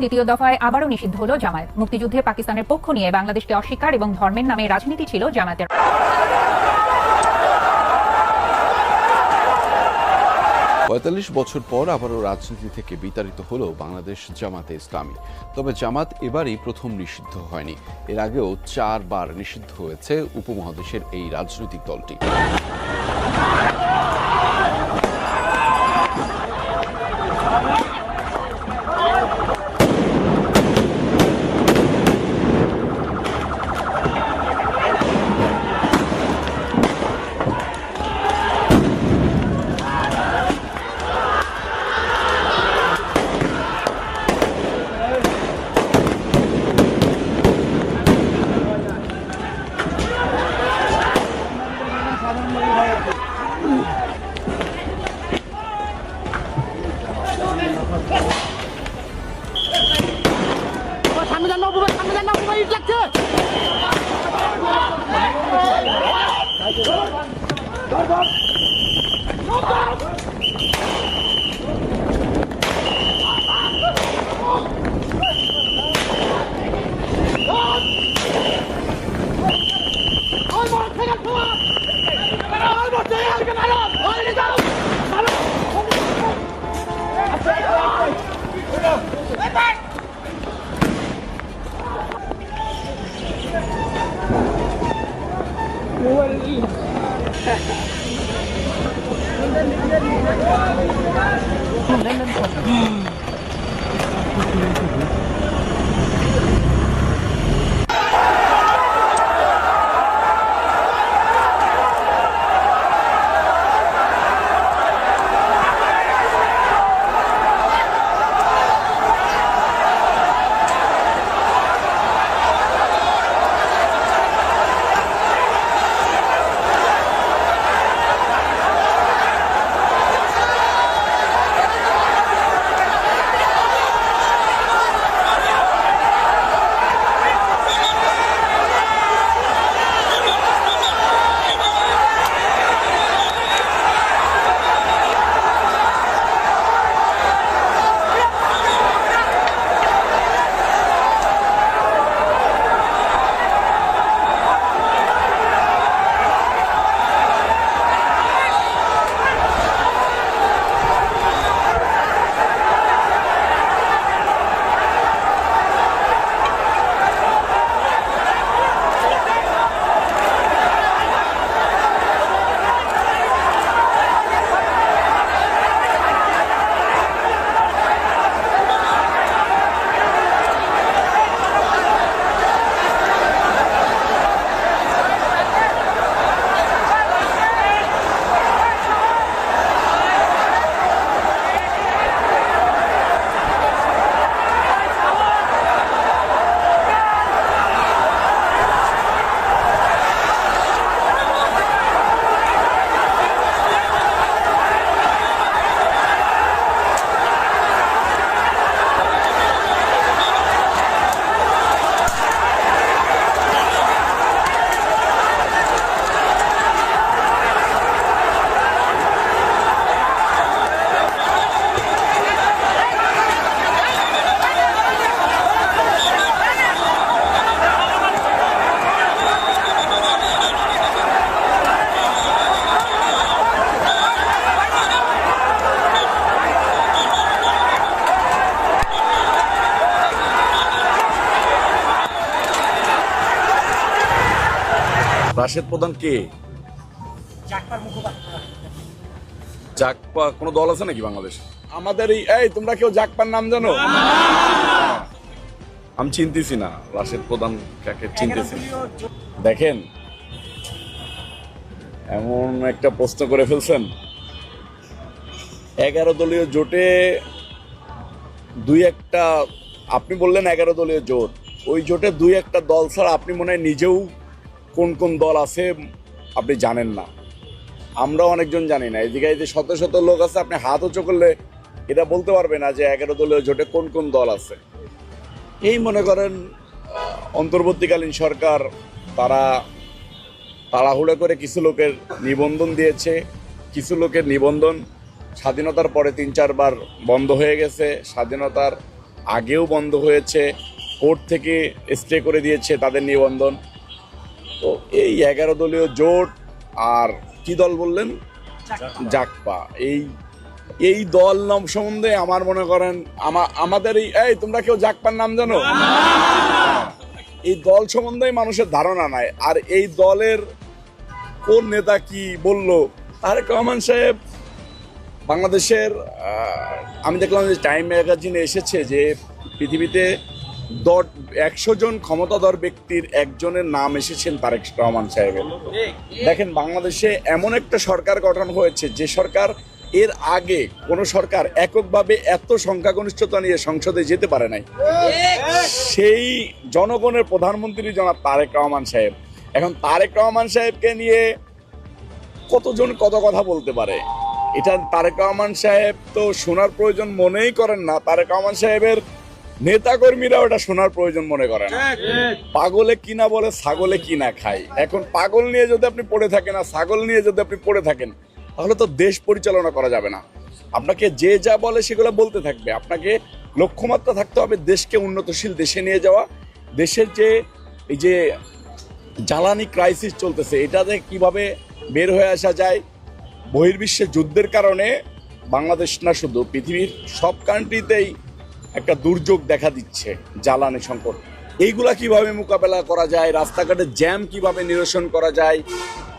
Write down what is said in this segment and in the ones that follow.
দ্বিতীয় দফায় আবারও নিষিদ্ধ হলো জামায়াত। মুক্তিযুদ্ধে পাকিস্তানের পক্ষ নিয়ে বাংলাদেশকে অস্বীকার এবং ধর্মের নামে রাজনীতি ছিল জামায়াতের। ৪৫ বছর পর আবারও রাজনীতি থেকে বিতাড়িত হলো বাংলাদেশ জামাতে ইসলামী। তবে জামাত এবারই প্রথম নিষিদ্ধ হয়নি। এর আগেও ৪ বার নিষিদ্ধ হয়েছে উপমহাদেশের এই রাজনৈতিক দলটি। রাশেদ প্রধান কে? জাকপা কোনো দল আছে নাকি বাংলাদেশে? আমাদের এই তোমরা কেউ জাকপার নাম জানো? আমি চিনতেছি না রাশেদ প্রধান কাকে, চিনতেছি না। দেখেন এমন একটা প্রশ্ন করে ফেলছেন। 11 দলীয় জোটে দুই একটা, আপনি বললেন 11 দলীয় জোট, ওই জোটে দুই একটা দল ছাড়া আপনি মনে হয় নিজেও কোন কোন দল আছে আপনি জানেন না, আমরাও অনেকজন জানি না। এদিকে যে শত শত লোক আছে, আপনি হাত উঁচু করলে এটা বলতে পারবে না যে 11 দলীয় জোটে কোন কোন দল আছে। এই মনে করেন অন্তর্বর্তীকালীন সরকার তারা তাড়াহুড়ো করে কিছু লোকের নিবন্ধন দিয়েছে, কিছু লোকের নিবন্ধন স্বাধীনতার পরে ৩-৪ বার বন্ধ হয়ে গেছে, স্বাধীনতার আগেও বন্ধ হয়েছে, কোর্ট থেকে স্টে করে দিয়েছে তাদের নিবন্ধন। তো এই 11 দলীয় জোট আর কি দল বললেন, জাকপা, এই দল নাম সম্বন্ধে আমার মনে করেন আমাদের এই তোমরা কেউ জাকপার নাম জানো? এই দল সম্বন্ধে মানুষের ধারণা নাই। আর এই দলের কোন নেতা কি বলল, তারেক রহমান সাহেব বাংলাদেশের আমি দেখলাম যে টাইম ম্যাগাজিনে এসেছে যে পৃথিবীতে 100 জন ক্ষমতাধর ব্যক্তির একজনের নাম এসেছেন তারেক রহমান সাহেবের। দেখেন, বাংলাদেশে এমন একটা সরকার গঠন হয়েছে যে সরকার এর আগে কোন সরকার এককভাবে এত সংখ্যাগরিষ্ঠতা নিয়ে সংসদে যেতে পারে নাই। সেই জনগণের প্রধানমন্ত্রী জনাব তারেক রহমান সাহেব। এখন তারেক রহমান সাহেবকে নিয়ে কতজন কত কথা বলতে পারে, এটা তারেক রহমান সাহেব তো শোনার প্রয়োজন মনেই করেন না। তারেক রহমান সাহেবের নেতা কর্মীরা ওটা শোনার প্রয়োজন মনে করেন না। পাগলে কিনা বলে ছাগলে কিনা খায়। এখন পাগল নিয়ে যদি আপনি পড়ে থাকেন আর ছাগল নিয়ে যদি আপনি পড়ে থাকেন, তাহলে তো দেশ পরিচালনা করা যাবে না। আপনাকে যে যা বলে সেগুলো বলতে থাকবে। আপনাকে লক্ষ্যমাত্রা থাকতে হবে দেশকে উন্নতশীল দেশে নিয়ে যাওয়া। দেশের যে এই যে জ্বালানি ক্রাইসিস চলতেছে, এটাতে কিভাবে বের হয়ে আসা যায়। বহির্বিশ্বে যুদ্ধের কারণে বাংলাদেশ না, শুধু পৃথিবীর সব কান্ট্রিতেই একটা দুর্যোগ দেখা দিচ্ছে, জ্বালানি সংকট। এইগুলা কিভাবে মোকাবেলা করা যায়, রাস্তাঘাটে জ্যাম কিভাবে নিরসন করা যায়,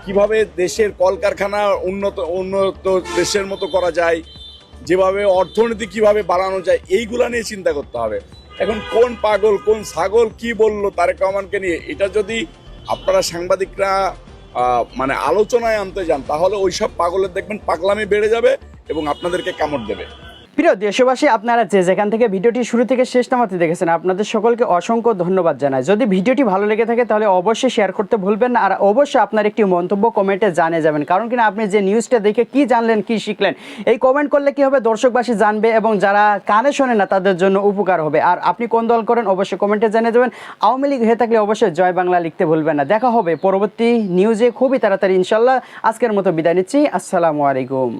কিভাবে দেশের কলকারখানা উন্নত দেশের মতো করা যায়, যেভাবে অর্থনীতি কিভাবে বাড়ানো যায়, এইগুলা নিয়ে চিন্তা করতে হবে। এখন কোন পাগল কোন ছাগল কি বলল তারেক রহমানকে নিয়ে, এটা যদি আপনারা সাংবাদিকরা মানে আলোচনায় আনতে যান, তাহলে ওইসব পাগলের দেখবেন পাগলামি বেড়ে যাবে এবং আপনাদেরকে কামড় দেবে। প্রিয় দেশবাসী, আপনারা যে যেখান থেকে ভিডিওটি শুরু থেকে শেষ নামাতে দেখেছেন, আপনাদের সকলকে অসংখ্য ধন্যবাদ জানাই। যদি ভিডিওটি ভালো লেগে থাকে তাহলে অবশ্যই শেয়ার করতে ভুলবেন না, আর অবশ্যই আপনার একটি মন্তব্য কমেন্টে জানিয়ে যাবেন। কারণ কিনা আপনি যে নিউজটা দেখে কি জানলেন, কি শিখলেন, এই কমেন্ট করলে কি হবে, দর্শকবাসী জানবে এবং যারা কানে শোনে না তাদের জন্য উপকার হবে। আর আপনি কোন দল করেন অবশ্যই কমেন্টে জানিয়ে দেবেন। আওয়ামী লীগ হয়ে থাকলে অবশ্যই জয় বাংলা লিখতে ভুলবেন না। দেখা হবে পরবর্তী নিউজে খুবই তাড়াতাড়ি ইনশাল্লাহ। আজকের মতো বিদায় নিচ্ছি। আসসালামু আলাইকুম।